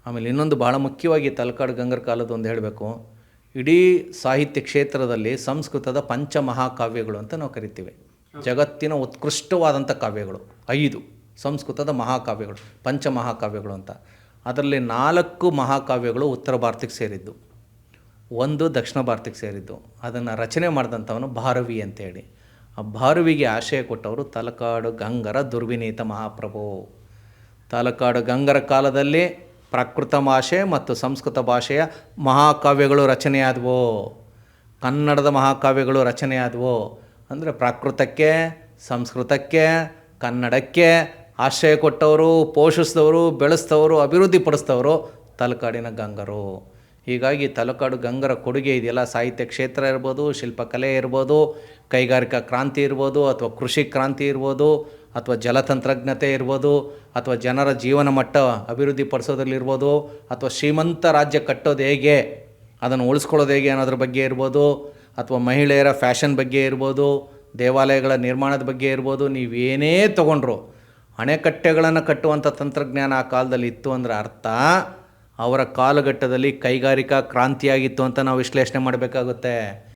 ಆಮೇಲೆ ಇನ್ನೊಂದು ಭಾಳ ಮುಖ್ಯವಾಗಿ ತಲಕಾಡು ಗಂಗರ ಕಾಲದ ಒಂದು ಹೇಳಬೇಕು. ಇಡೀ ಸಾಹಿತ್ಯ ಕ್ಷೇತ್ರದಲ್ಲಿ ಸಂಸ್ಕೃತದ ಪಂಚಮಹಾಕಾವ್ಯಗಳು ಅಂತ ನಾವು ಕರಿತೀವಿ. ಜಗತ್ತಿನ ಉತ್ಕೃಷ್ಟವಾದಂಥ ಕಾವ್ಯಗಳು 5 ಸಂಸ್ಕೃತದ ಮಹಾಕಾವ್ಯಗಳು, ಪಂಚಮಹಾಕಾವ್ಯಗಳು ಅಂತ. ಅದರಲ್ಲಿ 4 ಮಹಾಕಾವ್ಯಗಳು ಉತ್ತರ ಭಾರತಕ್ಕೆ ಸೇರಿದ್ದು, 1 ದಕ್ಷಿಣ ಭಾರತಕ್ಕೆ ಸೇರಿದ್ದು. ಅದನ್ನು ರಚನೆ ಮಾಡಿದಂಥವನು ಭಾರವಿ ಅಂತೇಳಿ. ಆ ಭಾರವಿಗೆ ಆಶಯ ಕೊಟ್ಟವರು ತಲಕಾಡು ಗಂಗರ ದುರ್ವಿನೀತ ಮಹಾಪ್ರಭು. ತಲಕಾಡು ಗಂಗರ ಕಾಲದಲ್ಲಿ ಪ್ರಾಕೃತ ಭಾಷೆ ಮತ್ತು ಸಂಸ್ಕೃತ ಭಾಷೆಯ ಮಹಾಕಾವ್ಯಗಳು ರಚನೆಯಾದವು. ಕನ್ನಡದ ಮಹಾಕಾವ್ಯಗಳು ರಚನೆಯಾದವು. ಅಂದರೆ ಪ್ರಾಕೃತಕ್ಕೆ, ಸಂಸ್ಕೃತಕ್ಕೆ, ಕನ್ನಡಕ್ಕೆ ಆಶ್ರಯ ಕೊಟ್ಟವರು, ಪೋಷಿಸಿದವರು, ಬೆಳೆಸಿದವರು, ಅಭಿವೃದ್ಧಿಪಡಿಸಿದವರು ತಲಕಾಡಿನ ಗಂಗರು. ಹೀಗಾಗಿ ತಲಕಾಡು ಗಂಗರ ಕೊಡುಗೆ ಇದೆಯಲ್ಲ, ಸಾಹಿತ್ಯ ಕ್ಷೇತ್ರ ಇರ್ಬೋದು, ಶಿಲ್ಪಕಲೆ ಇರ್ಬೋದು, ಕೈಗಾರಿಕಾ ಕ್ರಾಂತಿ ಇರ್ಬೋದು, ಅಥವಾ ಕೃಷಿ ಕ್ರಾಂತಿ ಇರ್ಬೋದು, ಅಥವಾ ಜಲತಂತ್ರಜ್ಞತೆ ಇರ್ಬೋದು, ಅಥವಾ ಜನರ ಜೀವನ ಮಟ್ಟ ಅಭಿವೃದ್ಧಿಪಡಿಸೋದ್ರಲ್ಲಿರ್ಬೋದು, ಅಥವಾ ಶ್ರೀಮಂತ ರಾಜ್ಯ ಕಟ್ಟೋದು ಹೇಗೆ, ಅದನ್ನು ಉಳಿಸ್ಕೊಳ್ಳೋದು ಹೇಗೆ ಅನ್ನೋದ್ರ ಬಗ್ಗೆ ಇರ್ಬೋದು, ಅಥವಾ ಮಹಿಳೆಯರ ಫ್ಯಾಷನ್ ಬಗ್ಗೆ ಇರ್ಬೋದು, ದೇವಾಲಯಗಳ ನಿರ್ಮಾಣದ ಬಗ್ಗೆ ಇರ್ಬೋದು. ನೀವೇನೇ ತೊಗೊಂಡ್ರು, ಅಣೆಕಟ್ಟೆಗಳನ್ನು ಕಟ್ಟುವಂಥ ತಂತ್ರಜ್ಞಾನ ಆ ಕಾಲದಲ್ಲಿ ಇತ್ತು ಅಂದರೆ ಅರ್ಥ ಅವರ ಕಾಲಘಟ್ಟದಲ್ಲಿ ಕೈಗಾರಿಕಾ ಕ್ರಾಂತಿಯಾಗಿತ್ತು ಅಂತ ನಾವು ವಿಶ್ಲೇಷಣೆ ಮಾಡಬೇಕಾಗುತ್ತೆ.